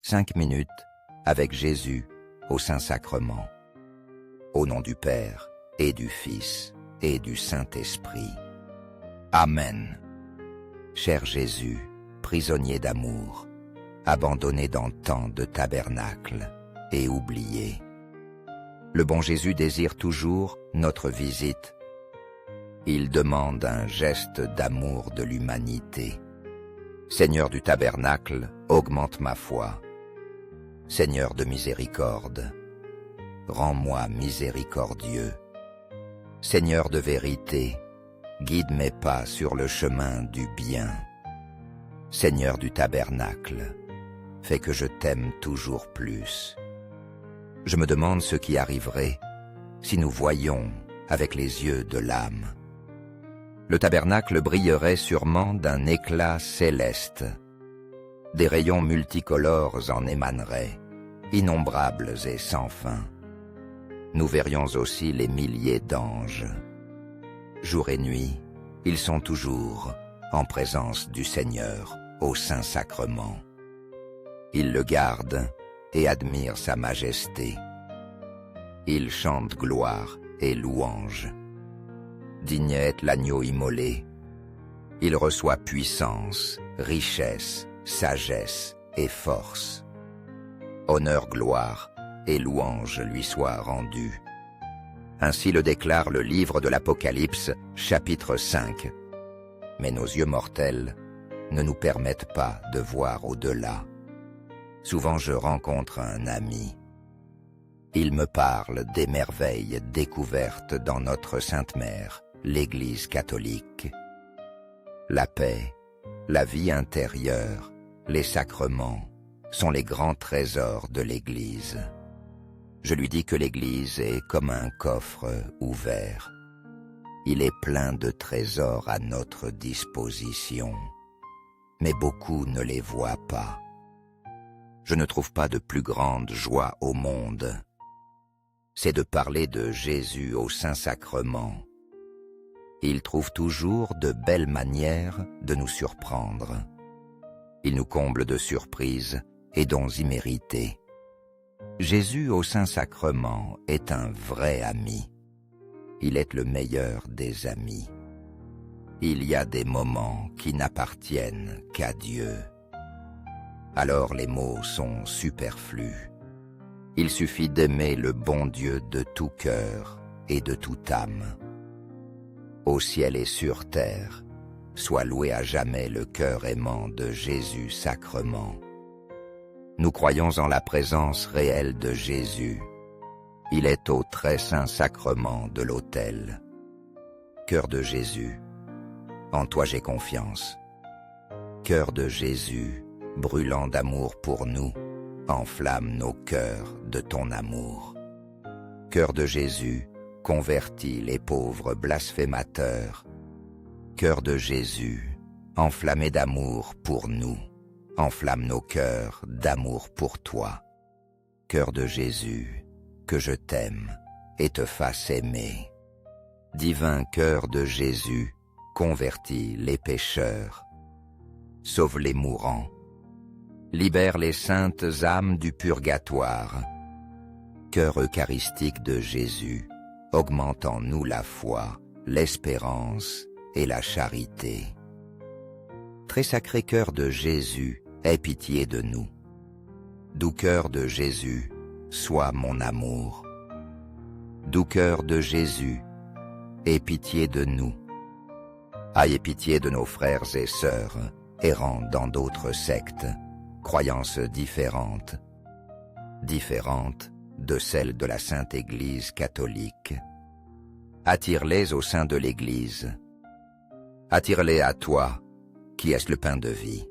5 minutes avec Jésus au Saint-Sacrement. Au nom du Père et du Fils et du Saint-Esprit. Amen. Cher Jésus, prisonnier d'amour, abandonné dans tant de tabernacles et oublié, le bon Jésus désire toujours notre visite. Il demande un geste d'amour de l'humanité. Seigneur du tabernacle, augmente ma foi. Seigneur de miséricorde, rends-moi miséricordieux. Seigneur de vérité, guide mes pas sur le chemin du bien. Seigneur du tabernacle, fais que je t'aime toujours plus. Je me demande ce qui arriverait si nous voyions avec les yeux de l'âme. Le tabernacle brillerait sûrement d'un éclat céleste. Des rayons multicolores en émaneraient, innombrables et sans fin. Nous verrions aussi les milliers d'anges. Jour et nuit, ils sont toujours en présence du Seigneur au Saint-Sacrement. Ils le gardent et admirent sa majesté. Ils chantent gloire et louange. Digne est l'agneau immolé. Il reçoit puissance, richesse, sagesse et force. Honneur, gloire et louange lui soient rendus. Ainsi le déclare le livre de l'Apocalypse, chapitre 5. Mais nos yeux mortels ne nous permettent pas de voir au-delà. Souvent je rencontre un ami. Il me parle des merveilles découvertes dans notre Sainte Mère, l'Église catholique. La paix, la vie intérieure, les sacrements sont les grands trésors de l'Église. Je lui dis que l'Église est comme un coffre ouvert. Il est plein de trésors à notre disposition, mais beaucoup ne les voient pas. Je ne trouve pas de plus grande joie au monde. C'est de parler de Jésus au Saint-Sacrement. Il trouve toujours de belles manières de nous surprendre. Il nous comble de surprises et dons immérités. Jésus au Saint-Sacrement est un vrai ami. Il est le meilleur des amis. Il y a des moments qui n'appartiennent qu'à Dieu. Alors les mots sont superflus. Il suffit d'aimer le bon Dieu de tout cœur et de toute âme. Au ciel et sur terre, soit loué à jamais le cœur aimant de Jésus sacrement. Nous croyons en la présence réelle de Jésus. Il est au très saint sacrement de l'autel. Cœur de Jésus, en toi j'ai confiance. Cœur de Jésus, brûlant d'amour pour nous, enflamme nos cœurs de ton amour. Cœur de Jésus, convertis les pauvres blasphémateurs. Cœur de Jésus, enflammé d'amour pour nous, enflamme nos cœurs d'amour pour toi. Cœur de Jésus, que je t'aime et te fasse aimer. Divin cœur de Jésus, convertis les pécheurs. Sauve les mourants. Libère les saintes âmes du purgatoire. Cœur eucharistique de Jésus, augmente en nous la foi, l'espérance et la charité. Très sacré cœur de Jésus, aie pitié de nous. Doux cœur de Jésus, sois mon amour. Doux cœur de Jésus, aie pitié de nous. Aie pitié de nos frères et sœurs, errant dans d'autres sectes, croyances différentes de celles de la Sainte Église catholique. Attire-les au sein de l'Église. Attire-les à toi, qui es le pain de vie.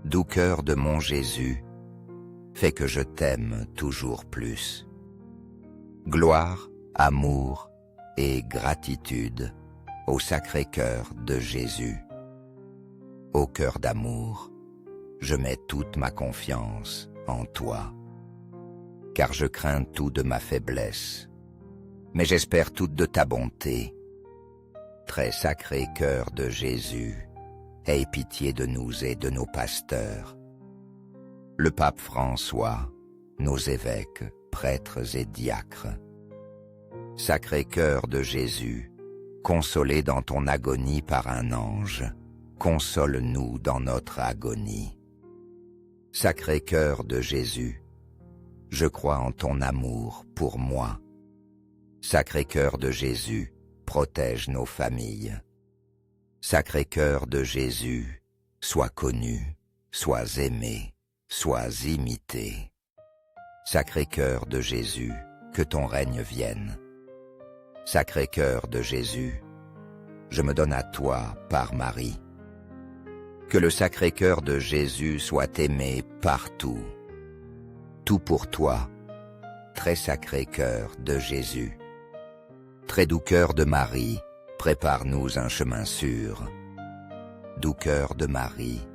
Doux cœur de mon Jésus, fais que je t'aime toujours plus. Gloire, amour et gratitude au Sacré-Cœur de Jésus. Ô cœur d'amour, je mets toute ma confiance en toi, car je crains tout de ma faiblesse, mais j'espère toute de ta bonté. Très sacré cœur de Jésus, aie pitié de nous et de nos pasteurs. le pape François, nos évêques, prêtres et diacres. Sacré-Cœur de Jésus, consolé dans ton agonie par un ange, console-nous dans notre agonie. Sacré-Cœur de Jésus, je crois en ton amour pour moi. Sacré-Cœur de Jésus, protège nos familles. Sacré-Cœur de Jésus, sois connu, sois aimé, sois imité. Sacré-Cœur de Jésus, que ton règne vienne. Sacré-Cœur de Jésus, je me donne à toi par Marie. Que le Sacré-Cœur de Jésus soit aimé partout. Tout pour toi, très sacré cœur de Jésus. Très doux cœur de Marie, prépare-nous un chemin sûr. Doux cœur de Marie,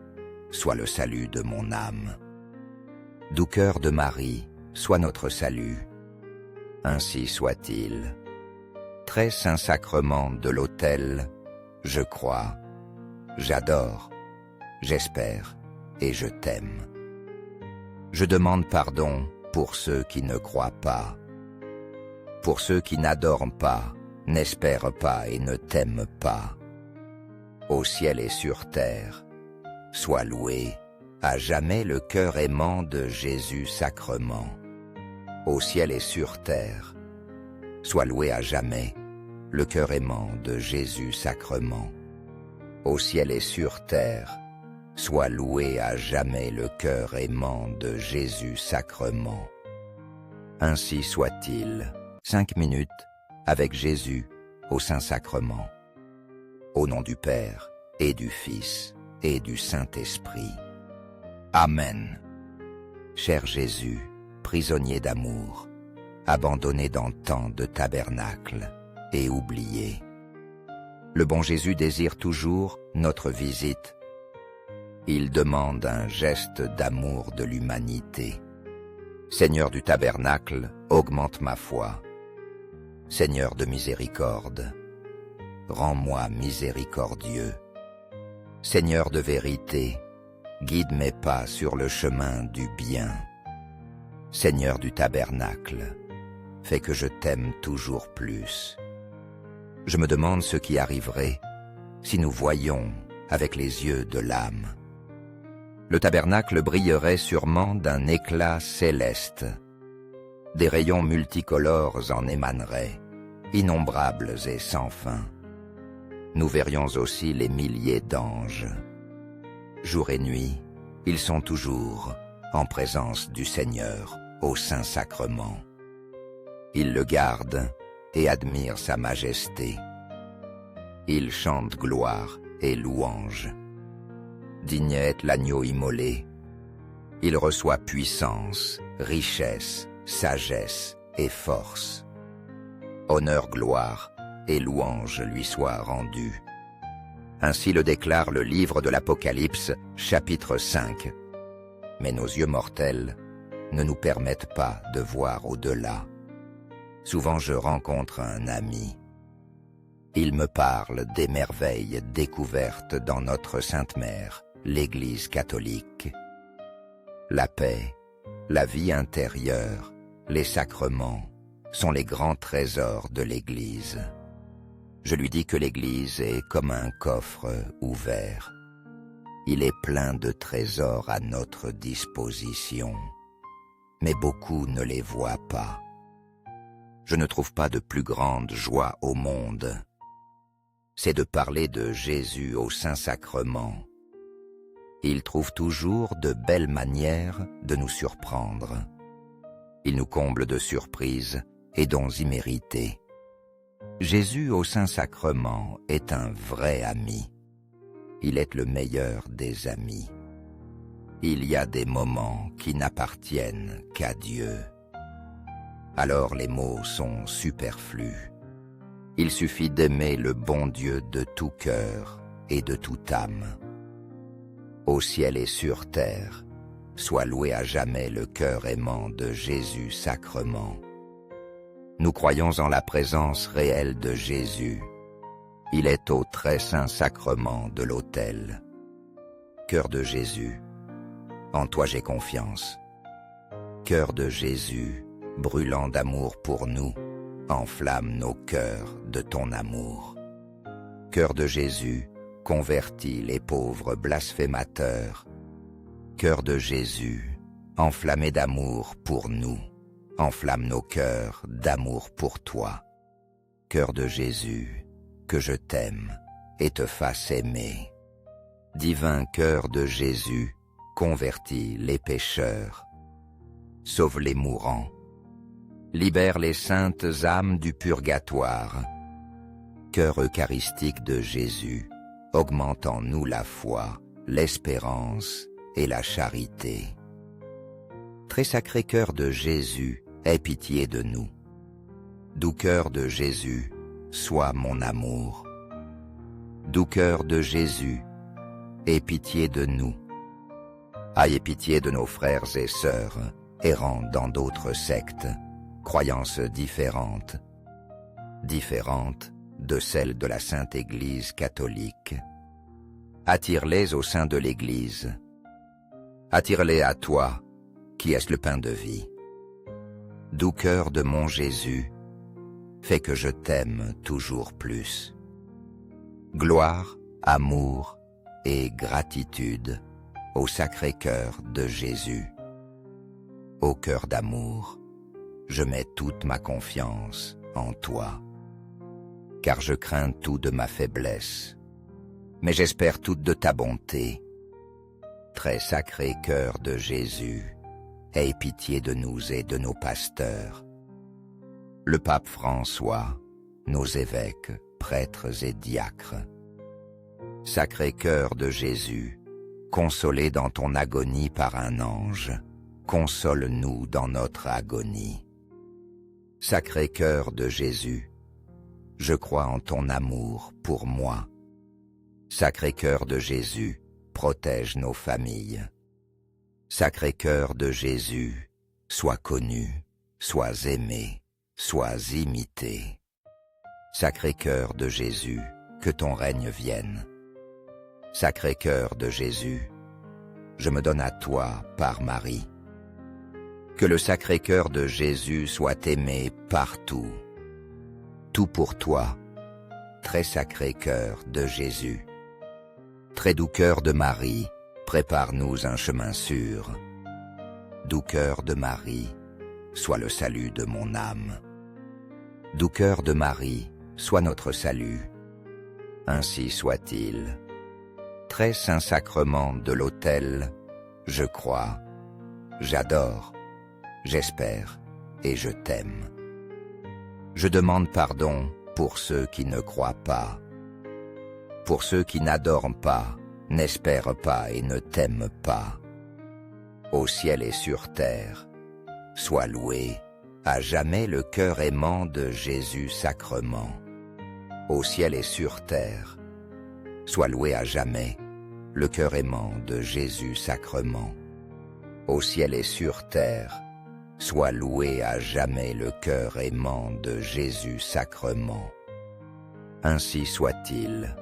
sois le salut de mon âme. Doux cœur de Marie, sois notre salut. Ainsi soit-il. Très saint sacrement de l'autel, je crois, j'adore, j'espère et je t'aime. Je demande pardon pour ceux qui ne croient pas, pour ceux qui n'adorent pas, n'espèrent pas et ne t'aiment pas. Au ciel et sur terre, sois loué à jamais le cœur aimant de Jésus sacrement. Au ciel et sur terre, sois loué à jamais le cœur aimant de Jésus sacrement. Au ciel et sur terre, sois loué à jamais le cœur aimant de Jésus sacrement. Ainsi soit-il. 5 minutes avec Jésus au Saint-Sacrement. Au nom du Père et du Fils et du Saint-Esprit. Amen. Cher Jésus, prisonnier d'amour, abandonné dans tant de tabernacles et oublié. Le bon Jésus désire toujours notre visite. Il demande un geste d'amour de l'humanité. Seigneur du tabernacle, augmente ma foi. Seigneur de miséricorde, rends-moi miséricordieux. Seigneur de vérité, guide mes pas sur le chemin du bien. Seigneur du tabernacle, fais que je t'aime toujours plus. Je me demande ce qui arriverait si nous voyions avec les yeux de l'âme. Le tabernacle brillerait sûrement d'un éclat céleste. Des rayons multicolores en émaneraient, innombrables et sans fin. Nous verrions aussi les milliers d'anges. Jour et nuit, ils sont toujours en présence du Seigneur au Saint-Sacrement. Ils le gardent et admirent sa majesté. Ils chantent gloire et louange. Digne est l'agneau immolé. Il reçoit puissance, richesse, sagesse et force. Honneur, gloire et louange lui soient rendus. Ainsi le déclare le livre de l'Apocalypse, chapitre 5. Mais nos yeux mortels ne nous permettent pas de voir au-delà. Souvent je rencontre un ami. Il me parle des merveilles découvertes dans notre Sainte Mère, l'Église catholique. La paix, la vie intérieure, les sacrements sont les grands trésors de l'Église. Je lui dis que l'Église est comme un coffre ouvert. Il est plein de trésors à notre disposition, mais beaucoup ne les voient pas. Je ne trouve pas de plus grande joie au monde. C'est de parler de Jésus au Saint-Sacrement. Il trouve toujours de belles manières de nous surprendre. Il nous comble de surprises et dons immérités. Jésus au Saint-Sacrement est un vrai ami. Il est le meilleur des amis. Il y a des moments qui n'appartiennent qu'à Dieu. Alors les mots sont superflus. Il suffit d'aimer le bon Dieu de tout cœur et de toute âme. Au ciel et sur terre, soit loué à jamais le cœur aimant de Jésus sacrement. Nous croyons en la présence réelle de Jésus. Il est au très saint sacrement de l'autel. Cœur de Jésus, en toi j'ai confiance. Cœur de Jésus, brûlant d'amour pour nous, enflamme nos cœurs de ton amour. Cœur de Jésus, convertis les pauvres blasphémateurs. Cœur de Jésus, enflammé d'amour pour nous, enflamme nos cœurs d'amour pour toi. Cœur de Jésus, que je t'aime et te fasse aimer. Divin cœur de Jésus, convertis les pécheurs. Sauve les mourants. Libère les saintes âmes du purgatoire. Cœur eucharistique de Jésus, augmente en nous la foi, l'espérance et la charité. Très sacré cœur de Jésus, aie pitié de nous. Doux cœur de Jésus, sois mon amour. Doux cœur de Jésus, aie pitié de nous. Aie pitié de nos frères et sœurs, errant dans d'autres sectes, croyances différentes de celles de la Sainte Église catholique. Attire-les au sein de l'Église. Attire-les à toi, qui es le pain de vie. Doux cœur de mon Jésus, fais que je t'aime toujours plus. Gloire, amour et gratitude au sacré cœur de Jésus. Ô cœur d'amour, je mets toute ma confiance en toi, car je crains tout de ma faiblesse, mais j'espère toute de ta bonté. Très sacré cœur de Jésus, aie pitié de nous et de nos pasteurs. Le pape François, nos évêques, prêtres et diacres. Sacré cœur de Jésus, consolé dans ton agonie par un ange, console-nous dans notre agonie. Sacré cœur de Jésus, je crois en ton amour pour moi. Sacré cœur de Jésus, protège nos familles. Sacré cœur de Jésus, sois connu, sois aimé, sois imité. Sacré cœur de Jésus, que ton règne vienne. Sacré cœur de Jésus, je me donne à toi par Marie. Que le sacré cœur de Jésus soit aimé partout. Tout pour toi, très sacré cœur de Jésus. Très doux cœur de Marie, prépare-nous un chemin sûr. Doux cœur de Marie, sois le salut de mon âme. Doux cœur de Marie, sois notre salut. Ainsi soit-il. Très saint sacrement de l'autel, je crois, j'adore, j'espère et je t'aime. Je demande pardon pour ceux qui ne croient pas, pour ceux qui n'adorent pas, n'espèrent pas et ne t'aiment pas. Au ciel et sur terre, sois loué à jamais le cœur aimant de Jésus sacrement. Au ciel et sur terre, sois loué à jamais le cœur aimant de Jésus sacrement. Au ciel et sur terre, sois loué à jamais le cœur aimant de Jésus sacrement. Ainsi soit-il.